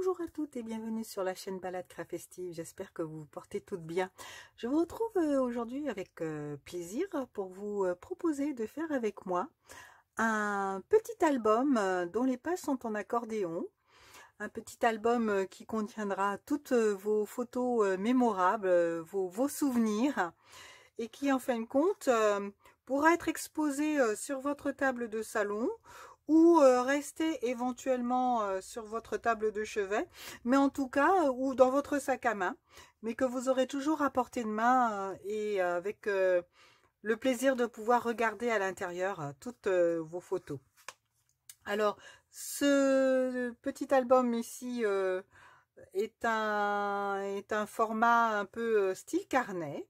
Bonjour à toutes et bienvenue sur la chaîne Balade Crafestive, j'espère que vous vous portez toutes bien. Je vous retrouve aujourd'hui avec plaisir pour vous proposer de faire avec moi un petit album dont les pages sont en accordéon. Un petit album qui contiendra toutes vos photos mémorables, vos souvenirs et qui en fin de compte pourra être exposé sur votre table de salon ou rester éventuellement sur votre table de chevet, mais en tout cas, ou dans votre sac à main, mais que vous aurez toujours à portée de main et avec le plaisir de pouvoir regarder à l'intérieur toutes vos photos. Alors, ce petit album ici est un format un peu style carnet.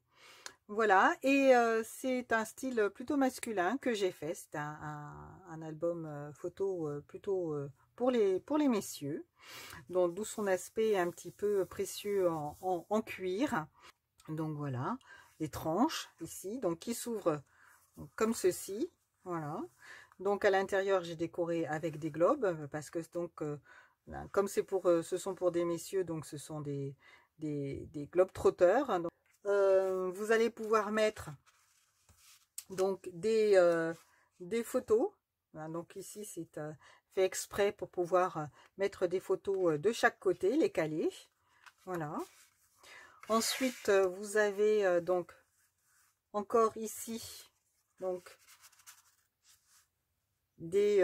Voilà, et c'est un style plutôt masculin que j'ai fait. C'est un album photo plutôt pour les messieurs, donc d'où son aspect un petit peu précieux en cuir. Donc voilà, les tranches ici, donc qui s'ouvrent comme ceci. Voilà, donc à l'intérieur j'ai décoré avec des globes parce que donc comme c'est pour ce sont pour des messieurs, donc ce sont des globes trotteurs. Vous allez pouvoir mettre donc des photos. Voilà, donc ici c'est fait exprès pour pouvoir mettre des photos de chaque côté, les caler. Voilà. Ensuite vous avez donc encore ici donc des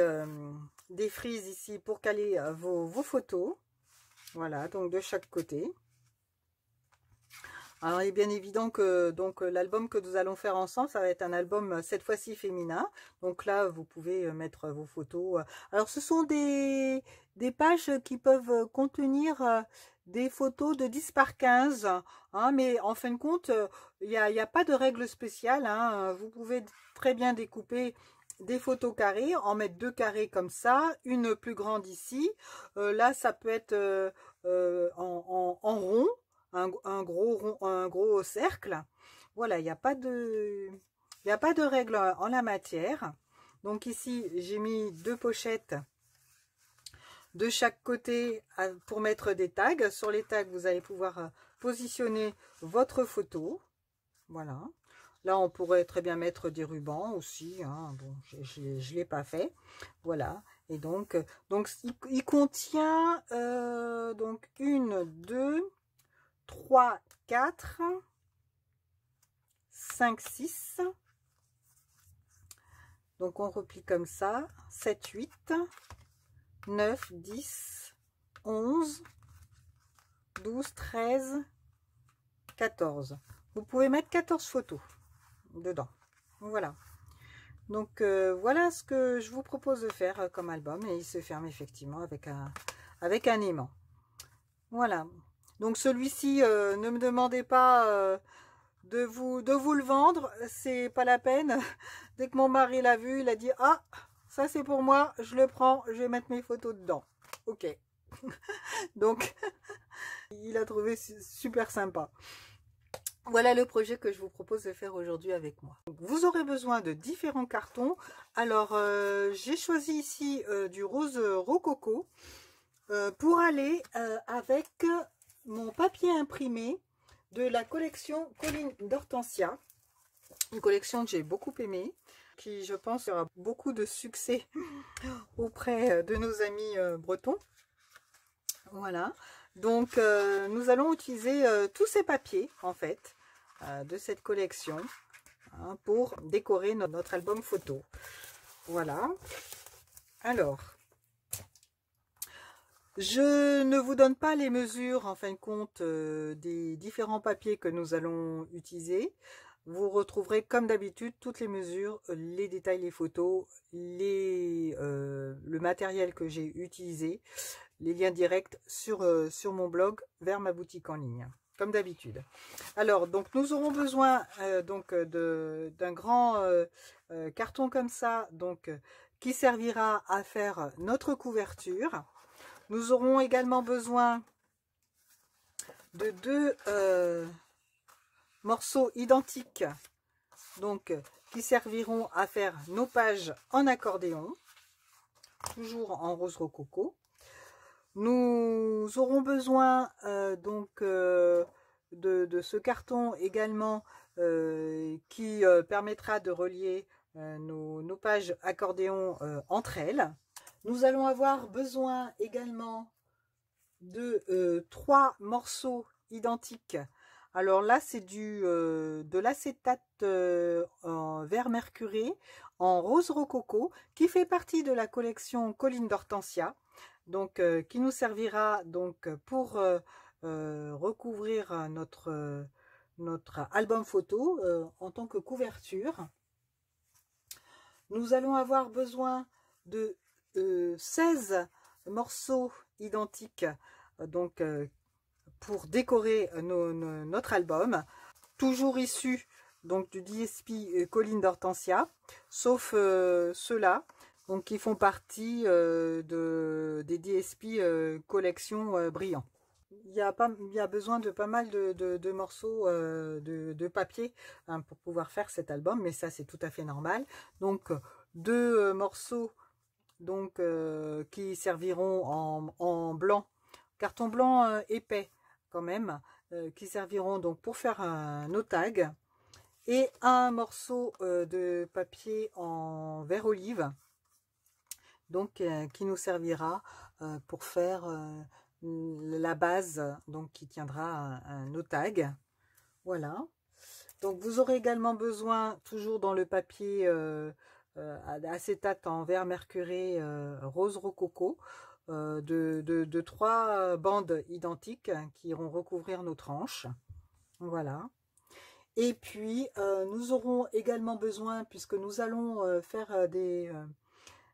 frises ici pour caler vos photos. Voilà, donc de chaque côté. Alors, il est bien évident que donc l'album que nous allons faire ensemble, ça va être un album cette fois-ci féminin. Donc là, vous pouvez mettre vos photos. Alors, ce sont des pages qui peuvent contenir des photos de 10 par 15. Hein, mais en fin de compte, il n'y a pas de règle spéciale. Hein, vous pouvez très bien découper des photos carrées, en mettre 2 carrés comme ça, une plus grande ici. Là, ça peut être en rond. Un gros cercle. Voilà, il n'y a pas de règle en la matière. Donc ici j'ai mis 2 pochettes de chaque côté pour mettre des tags. Sur les tags vous allez pouvoir positionner votre photo. Voilà, là on pourrait très bien mettre des rubans aussi, hein. Bon, je l'ai pas fait. Voilà, et donc il contient donc 1, 2, 3, 4, 5, 6. Donc on replie comme ça. 7, 8, 9, 10, 11, 12, 13, 14. Vous pouvez mettre 14 photos dedans. Voilà. Donc voilà ce que je vous propose de faire comme album. Et il se ferme effectivement avec un aimant. Voilà. Donc celui-ci, ne me demandez pas de vous le vendre, c'est pas la peine. Dès que mon mari l'a vu, il a dit: ah, ça c'est pour moi, je le prends, je vais mettre mes photos dedans. Ok. Donc il a trouvé super sympa. Voilà le projet que je vous propose de faire aujourd'hui avec moi. Donc, vous aurez besoin de différents cartons. Alors j'ai choisi ici du rose rococo pour aller avec mon papier imprimé de la collection Colline d'Hortensia, une collection que j'ai beaucoup aimée, qui je pense aura beaucoup de succès auprès de nos amis bretons. Voilà, donc nous allons utiliser tous ces papiers en fait de cette collection hein, pour décorer notre album photo. Voilà, alors je ne vous donne pas les mesures en fin de compte des différents papiers que nous allons utiliser. Vous retrouverez comme d'habitude toutes les mesures, les détails, les photos, le matériel que j'ai utilisé, les liens directs sur mon blog vers ma boutique en ligne, comme d'habitude. Alors donc nous aurons besoin d'un grand carton comme ça, donc qui servira à faire notre couverture. Nous aurons également besoin de 2 morceaux identiques, donc qui serviront à faire nos pages en accordéon, toujours en rose rococo. Nous aurons besoin de ce carton également qui permettra de relier nos pages accordéon entre elles. Nous allons avoir besoin également de 3 morceaux identiques. Alors là, c'est de l'acétate en vert mercuré en rose rococo qui fait partie de la collection Colline d'Hortensia, donc qui nous servira donc pour recouvrir notre album photo en tant que couverture. Nous allons avoir besoin de 16 morceaux identiques donc pour décorer notre album, toujours issus donc du DSP Colline d'Hortensia, sauf ceux-là donc qui font partie des DSP collection brillant. Il y a besoin de pas mal de morceaux de papier hein, pour pouvoir faire cet album, mais ça c'est tout à fait normal. Donc 2 morceaux donc qui serviront en blanc, carton blanc épais quand même, qui serviront donc pour faire nos tags, et un morceau de papier en vert olive donc qui nous servira pour faire la base donc qui tiendra nos tags. Voilà, donc vous aurez également besoin, toujours dans le papier acétate en vert mercuré rose rococo, de 3 bandes identiques qui iront recouvrir nos tranches. Voilà. Et puis nous aurons également besoin, puisque nous allons faire des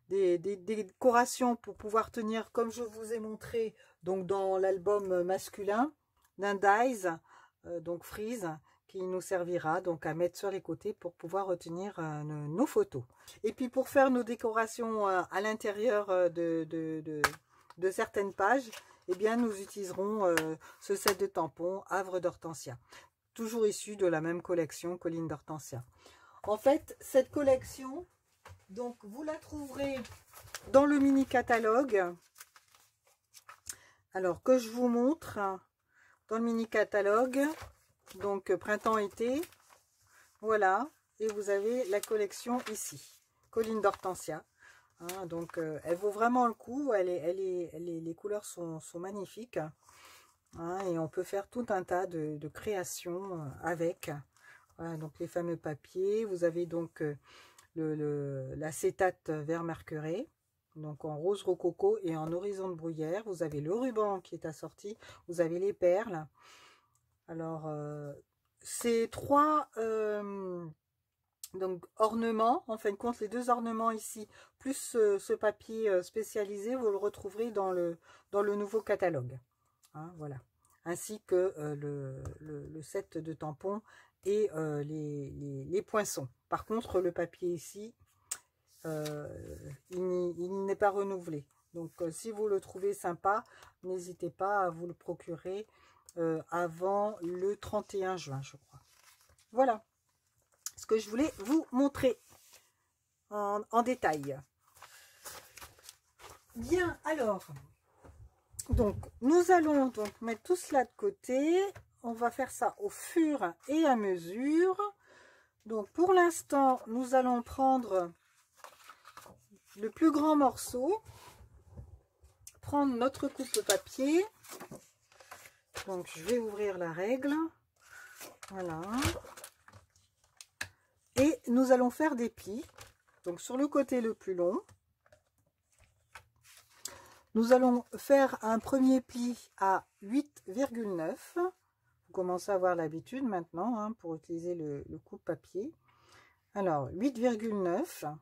décorations pour pouvoir tenir, comme je vous ai montré donc dans l'album masculin, d'un dies donc frise, qui nous servira donc à mettre sur les côtés pour pouvoir retenir nos photos. Et puis pour faire nos décorations à l'intérieur de certaines pages, eh bien nous utiliserons ce set de tampons Havre d'Hortensia, toujours issu de la même collection Colline d'Hortensia. En fait, cette collection, donc vous la trouverez dans le mini catalogue. Alors que je vous montre dans le mini catalogue, donc printemps-été, voilà, et vous avez la collection ici, Colline d'Hortensia. Hein, donc elle vaut vraiment le coup, les couleurs sont magnifiques, hein, et on peut faire tout un tas de créations avec. Voilà, donc les fameux papiers, vous avez donc l'acétate vert mercuré, donc en rose rococo et en horizon de bruyère. Vous avez le ruban qui est assorti, vous avez les perles. Alors ces 3 donc ornements, en fin de compte les 2 ornements ici plus ce papier spécialisé, vous le retrouverez dans le nouveau catalogue, hein, voilà, ainsi que le set de tampons et les poinçons. Par contre le papier ici il n'est pas renouvelé, donc si vous le trouvez sympa, n'hésitez pas à vous le procurer avant le 31 juin je crois. Voilà ce que je voulais vous montrer en détail. Bien, alors donc nous allons donc mettre tout cela de côté. On va faire ça au fur et à mesure. Donc pour l'instant nous allons prendre le plus grand morceau, prendre notre coupe papier. Donc je vais ouvrir la règle, voilà, et nous allons faire des plis. Donc sur le côté le plus long, nous allons faire un premier pli à 8,9. Vous commencez à avoir l'habitude maintenant hein, pour utiliser le coupe papier. Alors 8,9.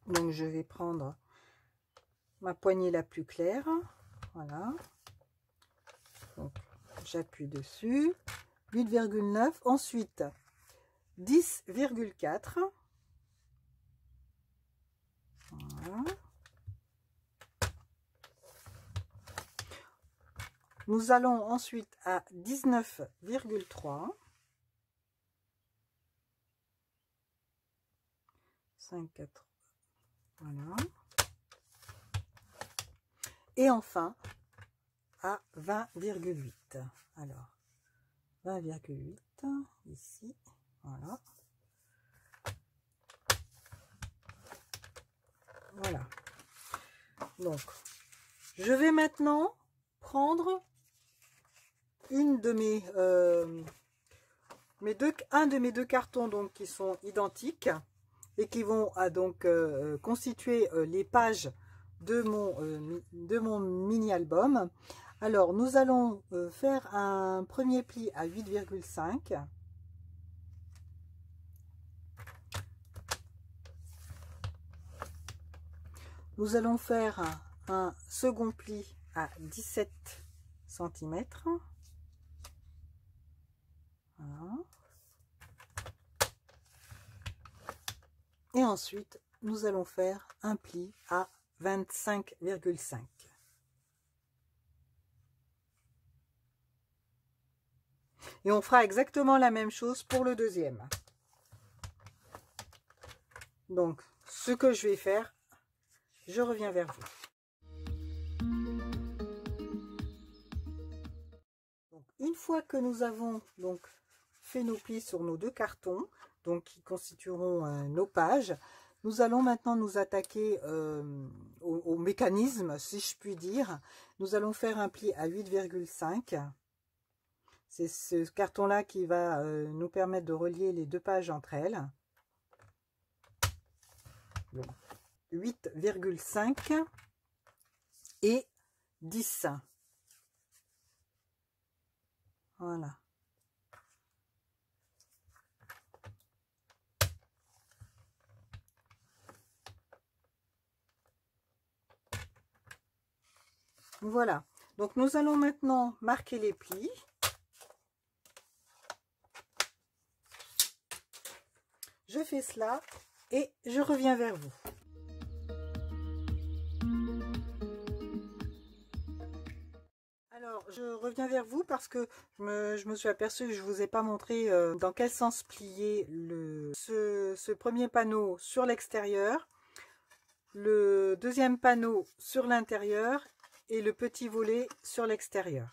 Donc je vais prendre ma poignée la plus claire, voilà, donc j'appuie dessus, 8,9, ensuite 10,4, voilà. Nous allons ensuite à 19,3, 5, 4, voilà. Et enfin, à 20,8. Alors, 20,8 ici, voilà. Voilà. Donc, je vais maintenant prendre une de un de mes deux cartons donc qui sont identiques et qui vont donc constituer les pages de mon mini-album. Alors, nous allons faire un premier pli à 8,5. Nous allons faire un second pli à 17 cm. Voilà. Et ensuite, nous allons faire un pli à 25,5. Et on fera exactement la même chose pour le deuxième. Donc, ce que je vais faire, je reviens vers vous. Donc, une fois que nous avons donc fait nos plis sur nos deux cartons, donc qui constitueront nos pages, nous allons maintenant nous attaquer au mécanisme, si je puis dire. Nous allons faire un pli à 8,5. C'est ce carton-là qui va nous permettre de relier les deux pages entre elles. 8,5 et 10. Voilà. Voilà. Donc nous allons maintenant marquer les plis. Je fais cela et je reviens vers vous. Alors, je reviens vers vous parce que je me suis aperçue que je ne vous ai pas montré dans quel sens plier ce premier panneau sur l'extérieur, le deuxième panneau sur l'intérieur et le petit volet sur l'extérieur.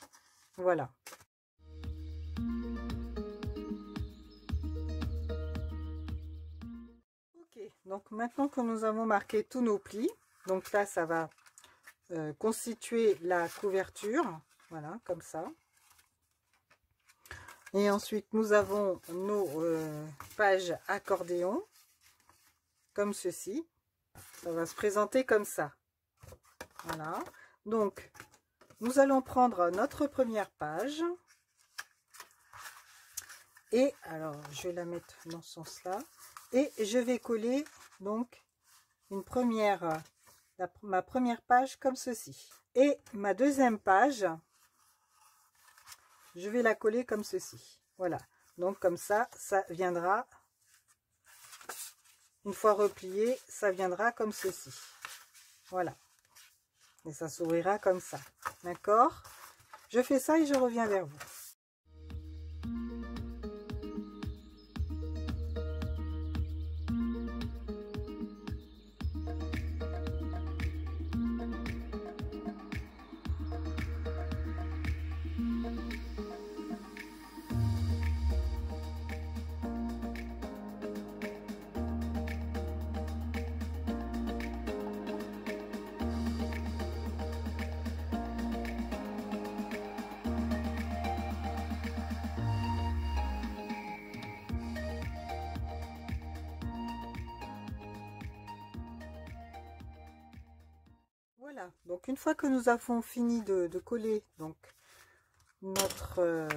Voilà. Ok, donc maintenant que nous avons marqué tous nos plis, donc là ça va constituer la couverture, voilà, comme ça. Et ensuite nous avons nos pages accordéon, comme ceci. Ça va se présenter comme ça. Voilà. Donc, nous allons prendre notre première page. Et alors, je vais la mettre dans ce sens-là. Et je vais coller donc ma première page comme ceci. Et ma deuxième page, je vais la coller comme ceci. Voilà. Donc comme ça viendra, une fois replié, ça viendra comme ceci. Voilà. Et ça s'ouvrira comme ça. D'accord? Je fais ça et je reviens vers vous. Voilà, donc une fois que nous avons fini de coller donc notre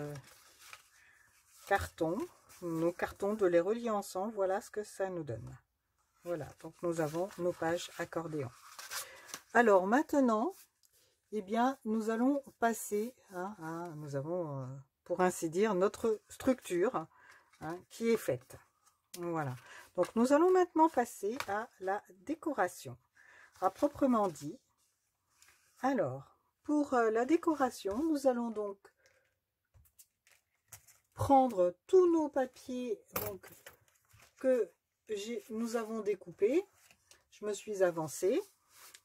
carton, nos cartons, de les relier ensemble, voilà ce que ça nous donne. Voilà, donc nous avons nos pages accordéon. Alors maintenant, eh bien, nous allons passer nous avons, pour ainsi dire, notre structure qui est faite. Voilà, donc nous allons maintenant passer à la décoration, à proprement dit. Alors, pour la décoration, nous allons donc prendre tous nos papiers donc, que nous avons découpés. Je me suis avancée.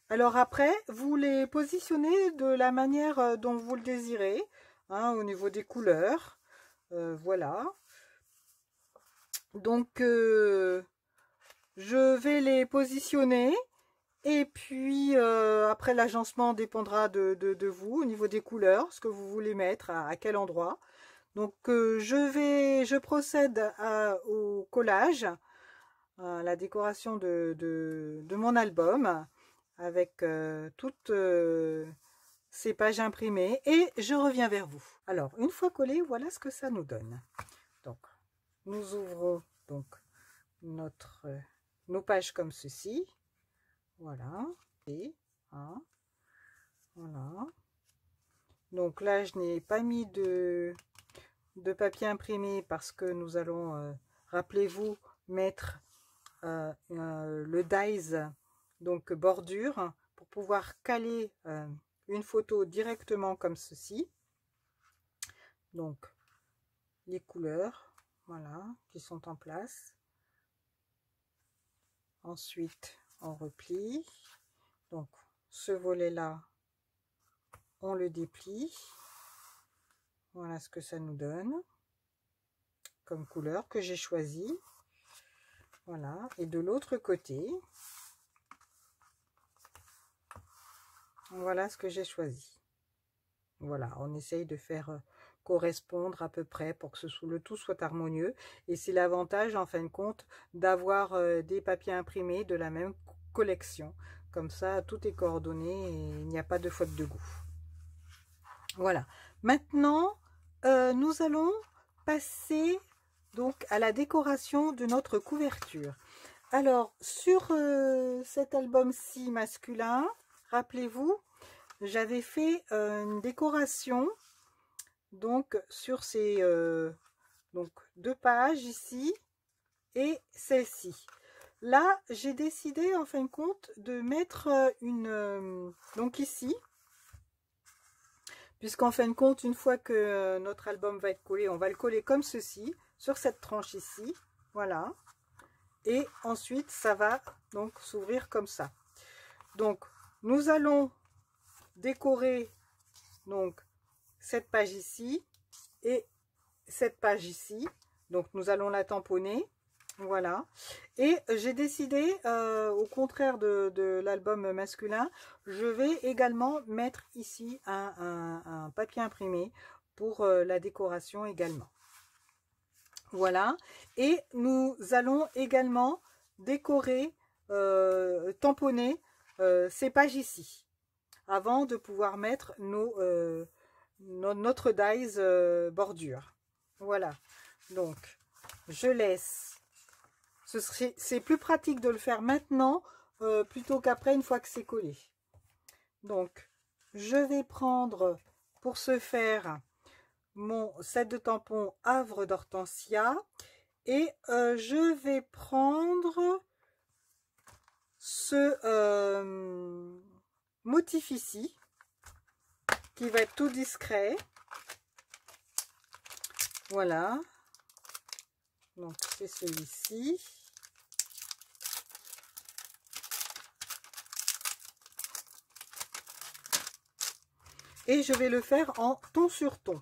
Alors après, vous les positionnez de la manière dont vous le désirez, hein, au niveau des couleurs. Voilà. Donc, je vais les positionner. Et puis, après, l'agencement dépendra de vous, au niveau des couleurs, ce que vous voulez mettre, à quel endroit. Donc, je procède au collage, à la décoration de mon album, avec toutes ces pages imprimées, et je reviens vers vous. Alors, une fois collé, voilà ce que ça nous donne. Donc, nous ouvrons donc nos pages comme ceci. Voilà. Et voilà. Donc là, je n'ai pas mis de papier imprimé parce que nous allons, rappelez-vous, mettre le dies, donc bordure, pour pouvoir caler une photo directement comme ceci. Donc, les couleurs, voilà, qui sont en place. Ensuite, on replie. Donc, ce volet-là, on le déplie. Voilà ce que ça nous donne comme couleur que j'ai choisi. Voilà. Et de l'autre côté, voilà ce que j'ai choisi. Voilà, on essaye de faire correspondre à peu près pour que le tout soit harmonieux. Et c'est l'avantage, en fin de compte, d'avoir des papiers imprimés de la même collection. Comme ça, tout est coordonné et il n'y a pas de faute de goût. Voilà. Maintenant, nous allons passer donc à la décoration de notre couverture. Alors, sur cet album-ci masculin, rappelez-vous, j'avais fait une décoration donc sur ces donc 2 pages ici et celle-ci. Là, j'ai décidé en fin de compte de mettre donc ici, puisqu'en fin de compte, une fois que notre album va être collé, on va le coller comme ceci, sur cette tranche ici, voilà. Et ensuite, ça va donc s'ouvrir comme ça. Donc, nous allons décorer donc cette page ici et cette page ici. Donc, nous allons la tamponner. Voilà. Et j'ai décidé, au contraire de l'album masculin, je vais également mettre ici un papier imprimé pour la décoration également. Voilà. Et nous allons également décorer, tamponner ces pages ici, avant de pouvoir mettre notre dies bordure. Voilà. Donc, je laisse. C'est plus pratique de le faire maintenant plutôt qu'après, une fois que c'est collé. Donc, je vais prendre pour ce faire mon set de tampons Havre d'Hortensia et je vais prendre ce motif ici qui va être tout discret. Voilà. Donc, c'est celui-ci. Et je vais le faire en ton sur ton.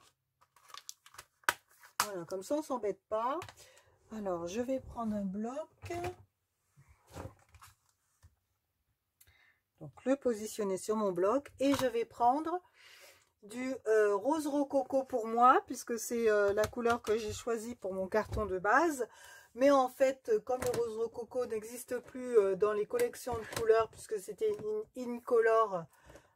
Voilà, comme ça, on ne s'embête pas. Alors, je vais prendre un bloc. Donc, le positionner sur mon bloc. Et je vais prendre du rose rococo pour moi, puisque c'est la couleur que j'ai choisie pour mon carton de base. Mais en fait, comme le rose rococo n'existe plus dans les collections de couleurs, puisque c'était une Incolor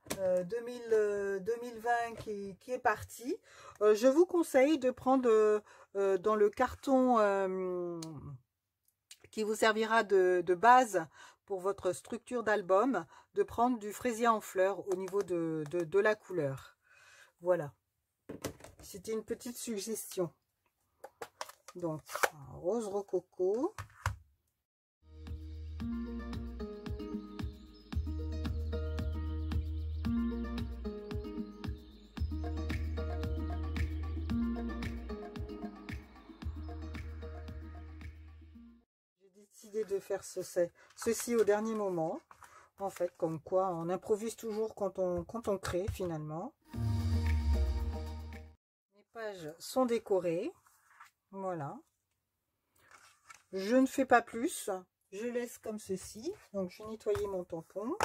2020 qui est parti, je vous conseille de prendre dans le carton qui vous servira de base pour votre structure d'album, de prendre du fraisier en fleurs au niveau de la couleur. Voilà, c'était une petite suggestion. Donc, un rose rococo. J'ai décidé de faire ceci au dernier moment. En fait, comme quoi on improvise toujours quand on crée finalement. Les pages sont décorées. Voilà. Je ne fais pas plus. Je laisse comme ceci. Donc, je vais nettoyer mon tampon.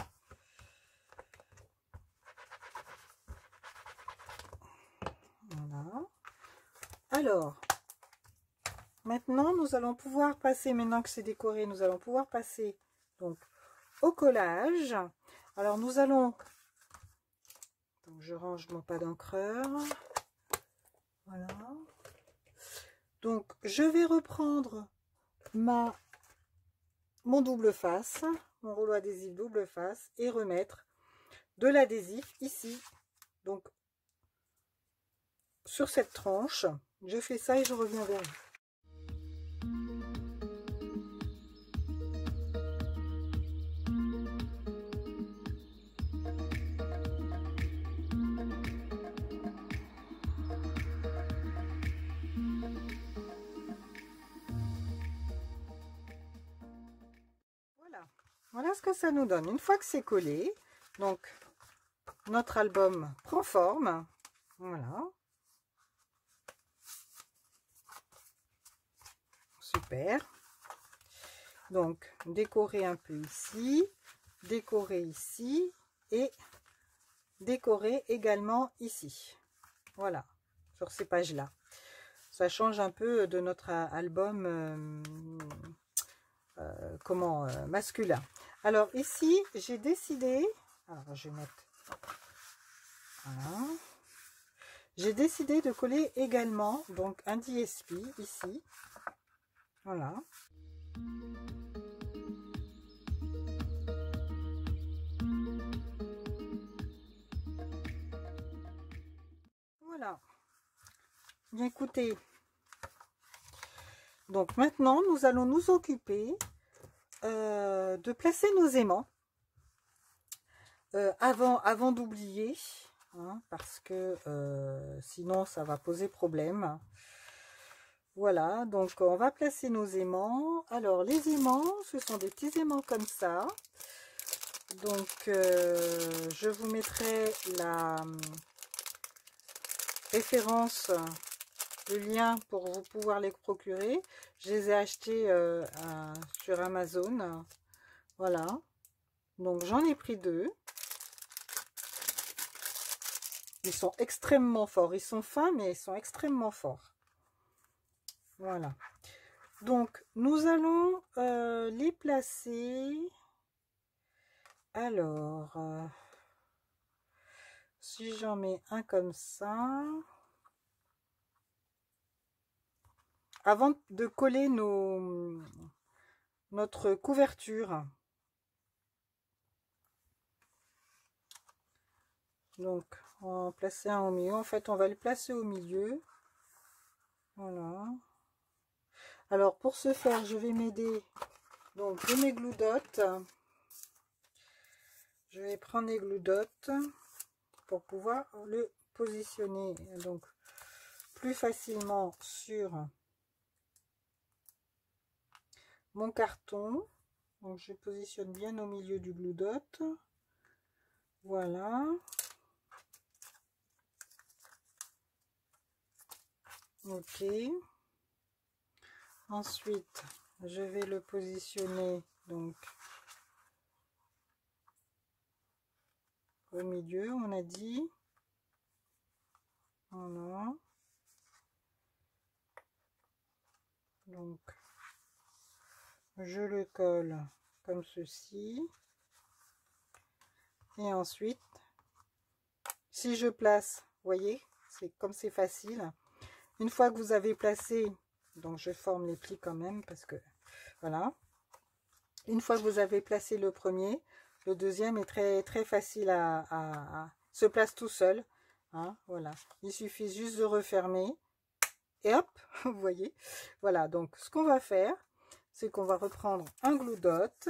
Voilà. Alors, maintenant, nous allons pouvoir passer, maintenant que c'est décoré, nous allons pouvoir passer donc au collage. Alors, nous allons... Donc, je range mon pas d'encreur. Voilà. Donc, je vais reprendre mon double face, mon rouleau adhésif double face, et remettre de l'adhésif ici. Donc, sur cette tranche, je fais ça et je reviens vers vous. Voilà ce que ça nous donne. Une fois que c'est collé, donc notre album prend forme. Voilà. Super. Donc, décorer un peu ici, décorer ici et décorer également ici. Voilà, sur ces pages-là. Ça change un peu de notre album masculin. Alors ici, j'ai décidé, alors je vais mettre, voilà, j'ai décidé de coller également donc un DSP ici, voilà. Voilà. Bien écoutez, donc maintenant nous allons nous occuper de placer nos aimants avant d'oublier, hein, parce que sinon ça va poser problème. Voilà, donc on va placer nos aimants. Alors les aimants, ce sont des petits aimants comme ça. Donc je vous mettrai la référence, le lien pour vous pouvoir les procurer. Je les ai achetés sur Amazon. Voilà, donc j'en ai pris 2. Ils sont extrêmement forts. Ils sont fins, mais ils sont extrêmement forts. Voilà. Donc, nous allons les placer. Alors, si j'en mets un comme ça. Avant de coller notre couverture. Donc, on va en placer un au milieu. En fait, on va le placer au milieu. Voilà. Alors, pour ce faire, je vais m'aider donc de mes glue dots. Je vais prendre les glue dots pour pouvoir le positionner donc plus facilement sur mon carton. Donc, je positionne bien au milieu du glue dot. Voilà. Ok. Ensuite, je vais le positionner donc au milieu, on a dit. Voilà. Donc, je le colle comme ceci. Et ensuite, si je place, voyez, c'est comme c'est facile. Une fois que vous avez placé, donc je forme les plis quand même parce que voilà. Une fois que vous avez placé le premier, le deuxième est très facile à se place tout seul. Hein, voilà. Il suffit juste de refermer et hop, vous voyez. Voilà. Donc ce qu'on va faire, c'est qu'on va reprendre un glue dot.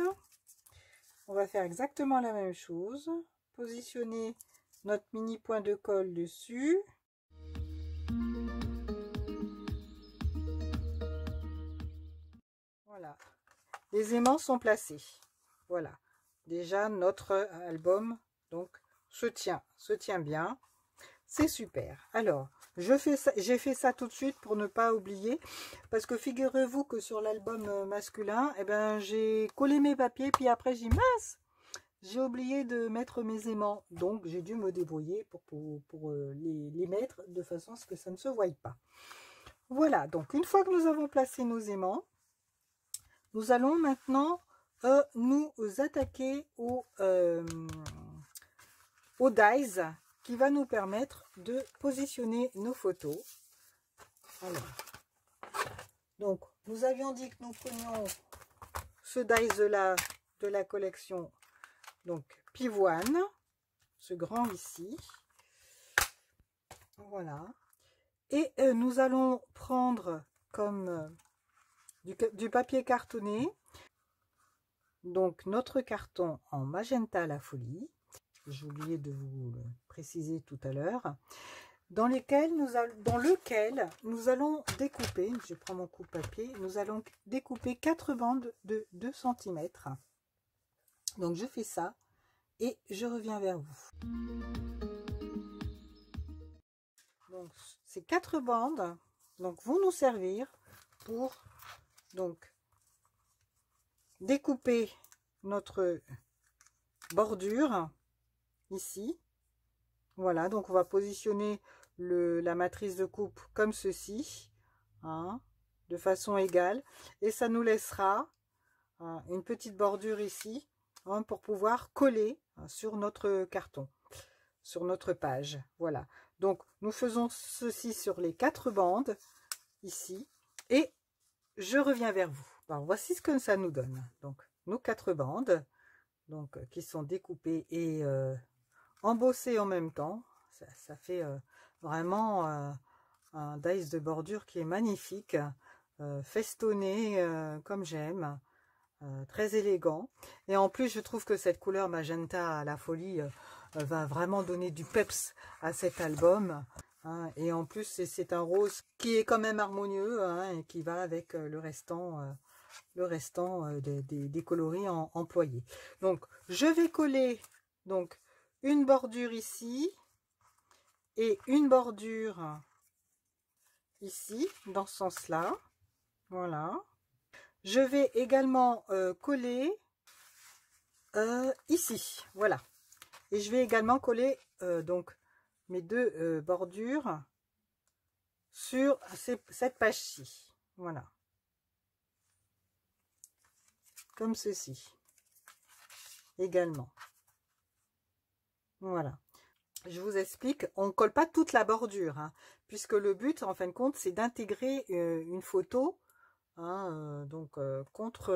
On va faire exactement la même chose. Positionner notre mini point de colle dessus. Voilà. Les aimants sont placés. Voilà. déjà notre album donc se tient bien. C'est super. Alors, j'ai fait ça tout de suite pour ne pas oublier, parce que figurez-vous que sur l'album masculin, eh ben, j'ai collé mes papiers, puis après j'ai dit mince, j'ai oublié de mettre mes aimants, donc j'ai dû me débrouiller pour les mettre de façon à ce que ça ne se voie pas. Voilà, donc une fois que nous avons placé nos aimants, nous allons maintenant nous attaquer au dies qui va nous permettre de positionner nos photos. Alors, donc, nous avions dit que nous prenions ce dies là de la collection, donc Pivoine, ce grand ici. Voilà. Et nous allons prendre comme du papier cartonné, donc notre carton en magenta la folie. J'ai oublié de vous le préciser tout à l'heure, dans lequel nous allons découper, je prends mon coupe-papier, nous allons découper 4 bandes de 2 cm. Donc je fais ça et je reviens vers vous. Donc ces 4 bandes donc, vont nous servir pour donc découper notre bordure ici. Voilà, donc on va positionner la matrice de coupe comme ceci, hein, de façon égale, et ça nous laissera une petite bordure ici, hein, pour pouvoir coller sur notre carton, sur notre page. Voilà, donc nous faisons ceci sur les 4 bandes ici, et je reviens vers vous. Alors, voici ce que ça nous donne. Donc nos 4 bandes, donc qui sont découpées et embossées en même temps. Ça fait vraiment un dies de bordure qui est magnifique, festonné comme j'aime, très élégant. Et en plus, je trouve que cette couleur magenta à la folie va vraiment donner du peps à cet album. Hein, et en plus, c'est un rose qui est quand même harmonieux, hein, et qui va avec le restant des coloris employés. Donc, je vais coller donc une bordure ici et une bordure ici, dans ce sens-là. Voilà. Je vais également coller ici. Voilà. Et je vais également coller donc mes 2 bordures sur cette page-ci. Voilà. Comme ceci. Également. Voilà. Je vous explique, on ne colle pas toute la bordure, hein, puisque le but, en fin de compte, c'est d'intégrer une photo, hein, contre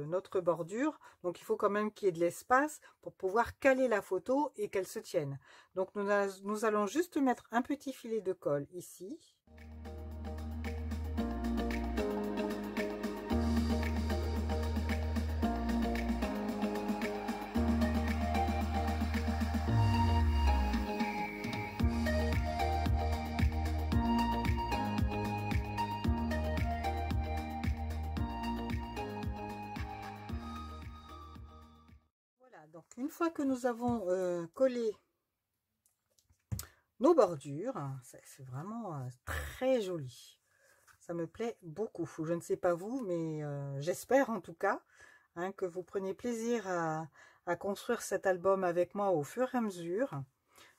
notre bordure. Donc, il faut quand même qu'il y ait de l'espace pour pouvoir caler la photo et qu'elle se tienne. Donc, nous allons juste mettre un petit filet de colle ici. Donc, une fois que nous avons collé nos bordures, c'est vraiment très joli. Ça me plaît beaucoup. Je ne sais pas vous, mais j'espère en tout cas, hein, que vous preniez plaisir à construire cet album avec moi au fur et à mesure.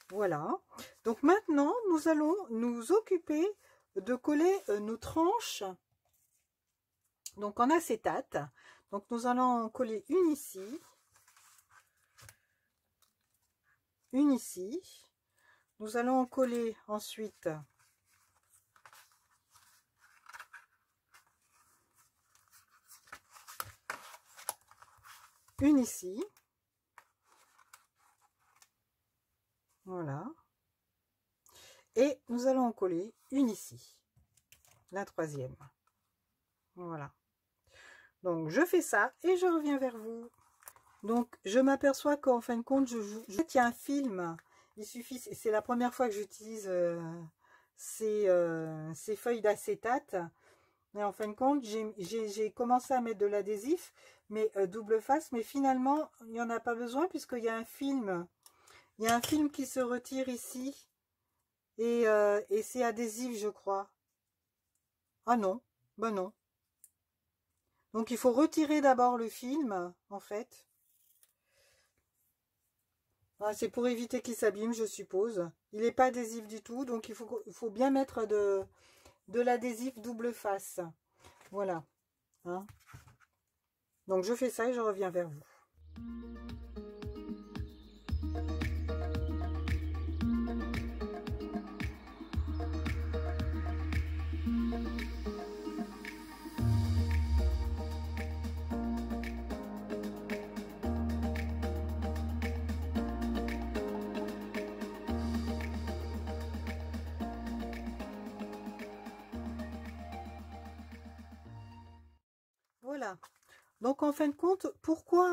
Voilà. Donc maintenant, nous allons nous occuper de coller nos tranches donc en acétate. Donc nous allons en coller une ici. Une ici. Nous allons en coller ensuite une ici. Voilà. Et nous allons en coller une ici. La 3e. Voilà. Donc je fais ça et je reviens vers vous. Donc je m'aperçois qu'en fin de compte, je tiens un film. Il suffit, c'est la première fois que j'utilise ces feuilles d'acétate. Et en fin de compte, j'ai commencé à mettre de l'adhésif, mais double face, mais finalement, il n'y en a pas besoin puisqu'il y a un film. Il y a un film qui se retire ici. Et c'est adhésif, je crois. Ah non, ben non. Donc il faut retirer d'abord le film, en fait. Ah, c'est pour éviter qu'il s'abîme, je suppose. Il n'est pas adhésif du tout, donc il faut bien mettre de l'adhésif double face. Voilà. Hein. Donc je fais ça et je reviens vers vous. Voilà. Donc en fin de compte, pourquoi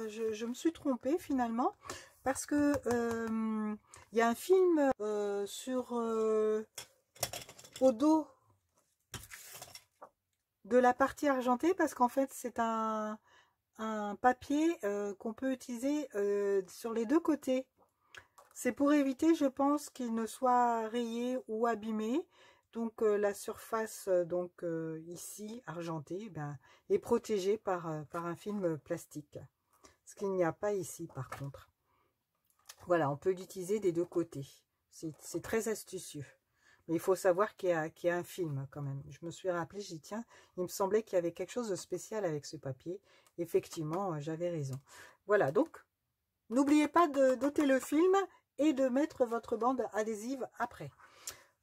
je me suis trompée finalement? Parce que il y a un film sur au dos de la partie argentée, parce qu'en fait c'est un papier qu'on peut utiliser sur les deux côtés. C'est pour éviter, je pense, qu'il ne soit rayé ou abîmé. Donc la surface ici argentée est protégée par un film plastique. Ce qu'il n'y a pas ici par contre. Voilà, on peut l'utiliser des deux côtés. C'est très astucieux. Mais il faut savoir qu'il y a un film quand même. Je me suis rappelé, j'ai dit tiens, il me semblait qu'il y avait quelque chose de spécial avec ce papier. Effectivement, j'avais raison. Voilà, donc n'oubliez pas de doter le film et de mettre votre bande adhésive après.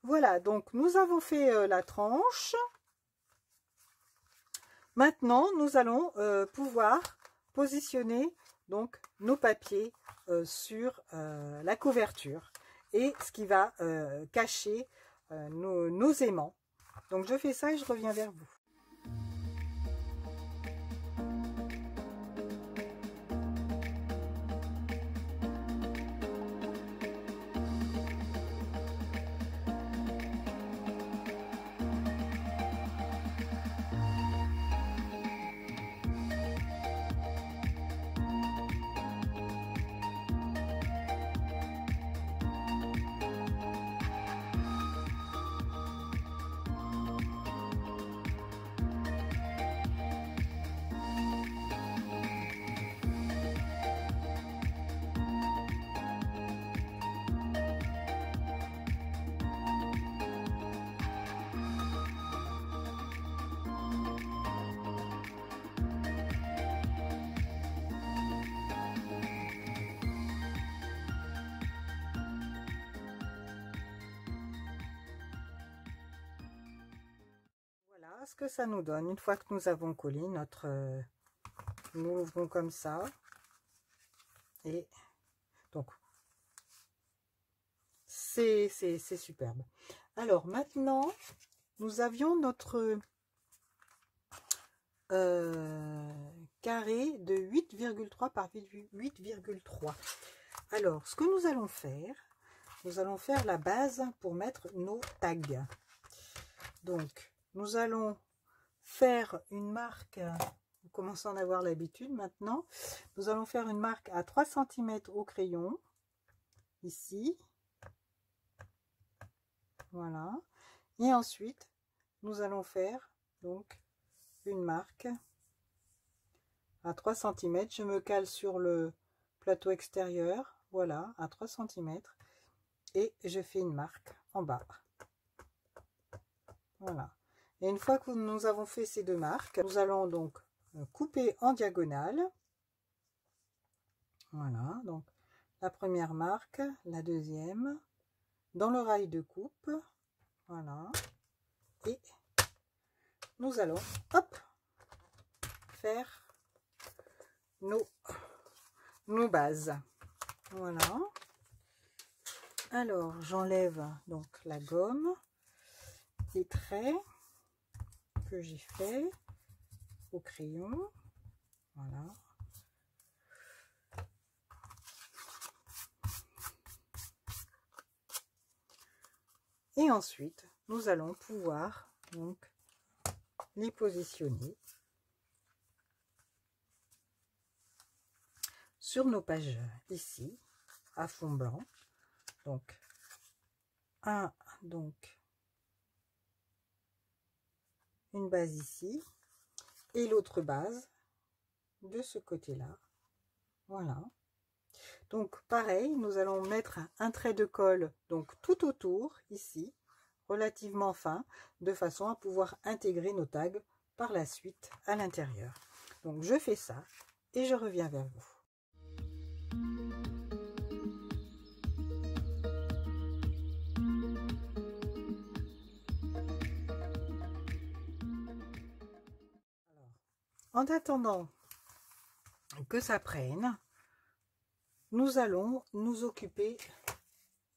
Voilà, donc nous avons fait la tranche. Maintenant, nous allons pouvoir positionner donc nos papiers sur la couverture et ce qui va cacher nos aimants. Donc je fais ça et je reviens vers vous. Voilà ce que ça nous donne une fois que nous avons collé notre... nous l'ouvrons comme ça. Et donc, c'est superbe. Alors maintenant, nous avions notre carré de 8,3 par 8,3. Alors, ce que nous allons faire la base pour mettre nos tags. Donc, nous allons faire une marque, vous commencez à en avoir l'habitude maintenant, nous allons faire une marque à 3 cm au crayon, ici, voilà, et ensuite, nous allons faire donc une marque à 3 cm, je me cale sur le plateau extérieur, voilà, à 3 cm, et je fais une marque en bas, voilà. Et une fois que nous avons fait ces deux marques, nous allons donc couper en diagonale. Voilà, donc la première marque, la deuxième, dans le rail de coupe. Voilà. Et nous allons, hop, faire nos bases. Voilà. Alors, j'enlève donc la gomme, les traits que j'ai fait au crayon, voilà. Et ensuite, nous allons pouvoir donc les positionner sur nos pages ici, à fond blanc. Donc, une base ici, et l'autre base de ce côté-là. Voilà. Donc, pareil, nous allons mettre un trait de colle, donc tout autour, ici, relativement fin, de façon à pouvoir intégrer nos tags par la suite à l'intérieur. Donc, je fais ça et je reviens vers vous. En attendant que ça prenne, nous allons nous occuper,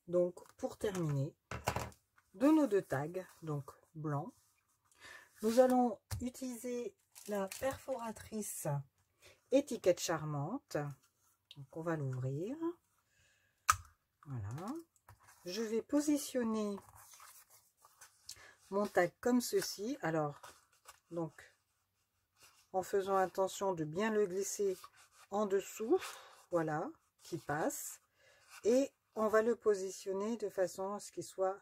donc pour terminer, de nos deux tags, donc blanc. Nous allons utiliser la perforatrice étiquette charmante. Donc on va l'ouvrir. Voilà. Je vais positionner mon tag comme ceci. Alors, donc, en faisant attention de bien le glisser en dessous, voilà, qui passe. Et on va le positionner de façon à ce qu'il soit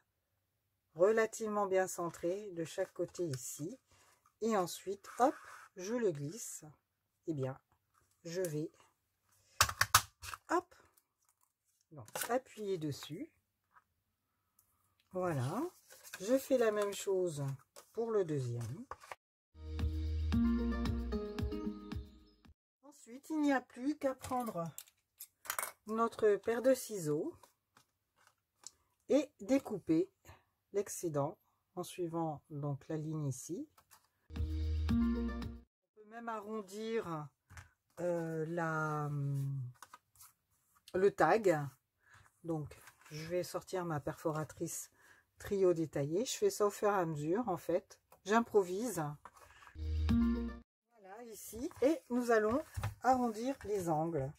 relativement bien centré de chaque côté ici. Et ensuite, hop, je le glisse. Et bien, je vais, hop, donc, appuyer dessus. Voilà. Je fais la même chose pour le deuxième. Ensuite, il n'y a plus qu'à prendre notre paire de ciseaux et découper l'excédent en suivant donc la ligne ici. On peut même arrondir le tag. Donc, je vais sortir ma perforatrice trio détaillé. Je fais ça au fur et à mesure, en fait. J'improvise. Voilà, ici. Et nous allons arrondir les angles.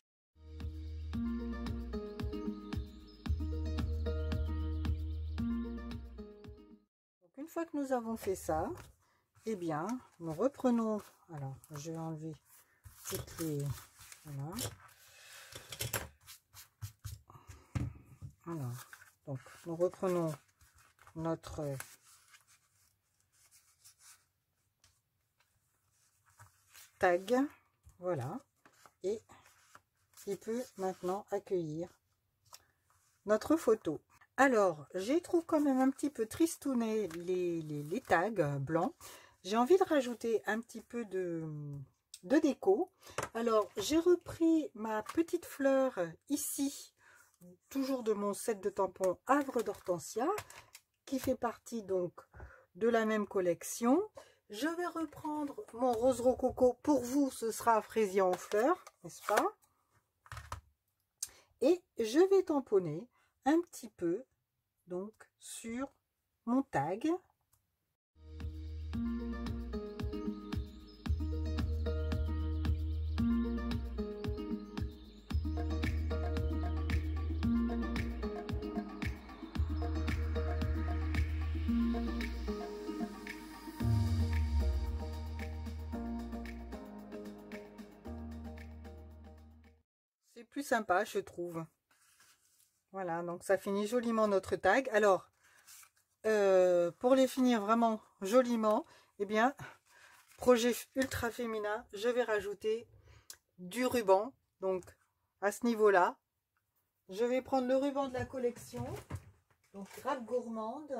Donc, une fois que nous avons fait ça, eh bien, nous reprenons. Alors, je vais enlever toutes les... Voilà. Alors, donc, nous reprenons notre tag, voilà, et il peut maintenant accueillir notre photo. Alors, j'ai trouvé quand même un petit peu tristouné les tags blancs. J'ai envie de rajouter un petit peu de déco. Alors, j'ai repris ma petite fleur ici, toujours de mon set de tampons Havre d'Hortensia, qui fait partie donc de la même collection. Je vais reprendre mon rose rococo. Pour vous, ce sera fraisier en fleurs, n'est-ce pas? Et je vais tamponner un petit peu donc sur mon tag. C'est plus sympa, je trouve. Voilà, donc ça finit joliment notre tag. Alors, pour les finir vraiment joliment, eh bien, projet ultra féminin, je vais rajouter du ruban. Donc, à ce niveau-là, je vais prendre le ruban de la collection, donc Grappe Gourmande.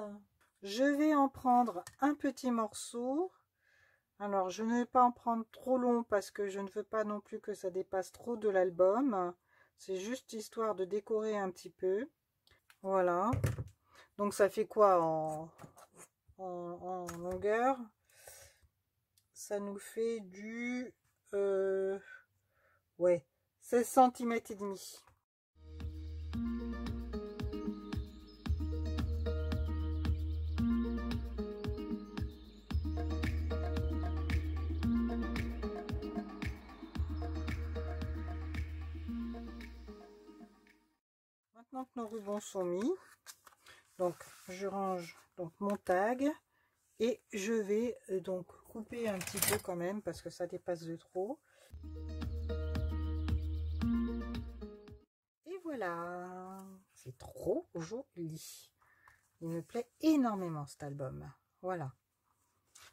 Je vais en prendre un petit morceau. Alors, je ne vais pas en prendre trop long parce que je ne veux pas non plus que ça dépasse trop de l'album. C'est juste histoire de décorer un petit peu. Voilà. Donc, ça fait quoi en longueur? Ça nous fait du... ouais, 16 cm et demi. Maintenant que nos rubans sont mis, donc je range donc mon tag et je vais donc couper un petit peu quand même parce que ça dépasse de trop. Et voilà, c'est trop joli. Il me plaît énormément cet album. Voilà.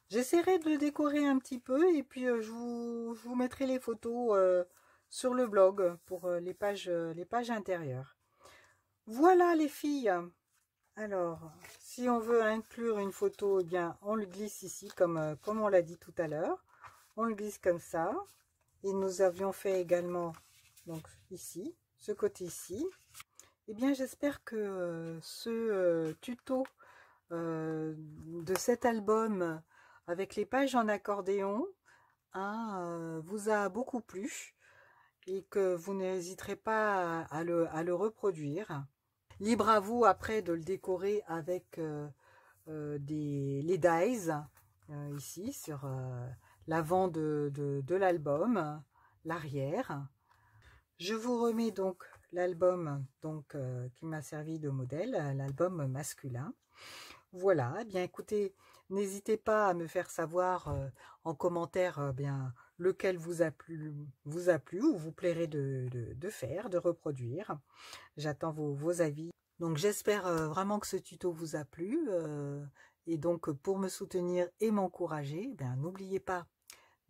J'essaierai de le décorer un petit peu et puis je vous mettrai les photos sur le blog pour les pages intérieures. Voilà les filles. Alors, si on veut inclure une photo, eh bien, on le glisse ici comme on l'a dit tout à l'heure. On le glisse comme ça. Et nous avions fait également, donc ici, ce côté-ci. Eh bien, j'espère que ce tuto de cet album avec les pages en accordéon vous a beaucoup plu et que vous n'hésiterez pas à le reproduire. Libre à vous après de le décorer avec les dies ici sur l'avant de l'album, l'arrière. Je vous remets donc l'album qui m'a servi de modèle, l'album masculin. Voilà, eh bien écoutez, n'hésitez pas à me faire savoir en commentaire bien lequel vous a plu ou vous plairait de faire, de reproduire. J'attends vos avis. Donc j'espère vraiment que ce tuto vous a plu. Et donc pour me soutenir et m'encourager, n'oubliez pas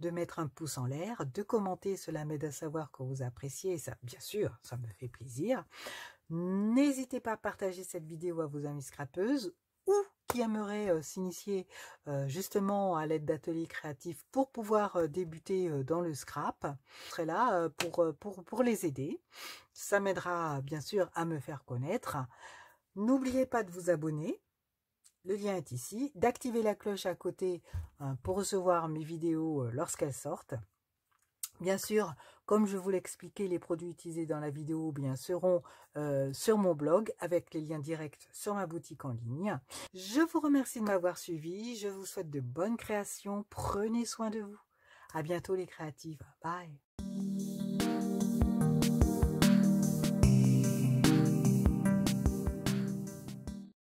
de mettre un pouce en l'air, de commenter, cela m'aide à savoir que vous appréciez, et ça, bien sûr, ça me fait plaisir. N'hésitez pas à partager cette vidéo à vos amis scrapeuses ou qui aimeraient s'initier justement à l'aide d'ateliers créatifs pour pouvoir débuter dans le scrap. Je serai là pour les aider. Ça m'aidera bien sûr à me faire connaître. N'oubliez pas de vous abonner. Le lien est ici, d'activer la cloche à côté pour recevoir mes vidéos lorsqu'elles sortent. Bien sûr, comme je vous l'expliquais, les produits utilisés dans la vidéo seront sur mon blog avec les liens directs sur ma boutique en ligne. Je vous remercie de m'avoir suivi, je vous souhaite de bonnes créations, prenez soin de vous. À bientôt les créatives, bye.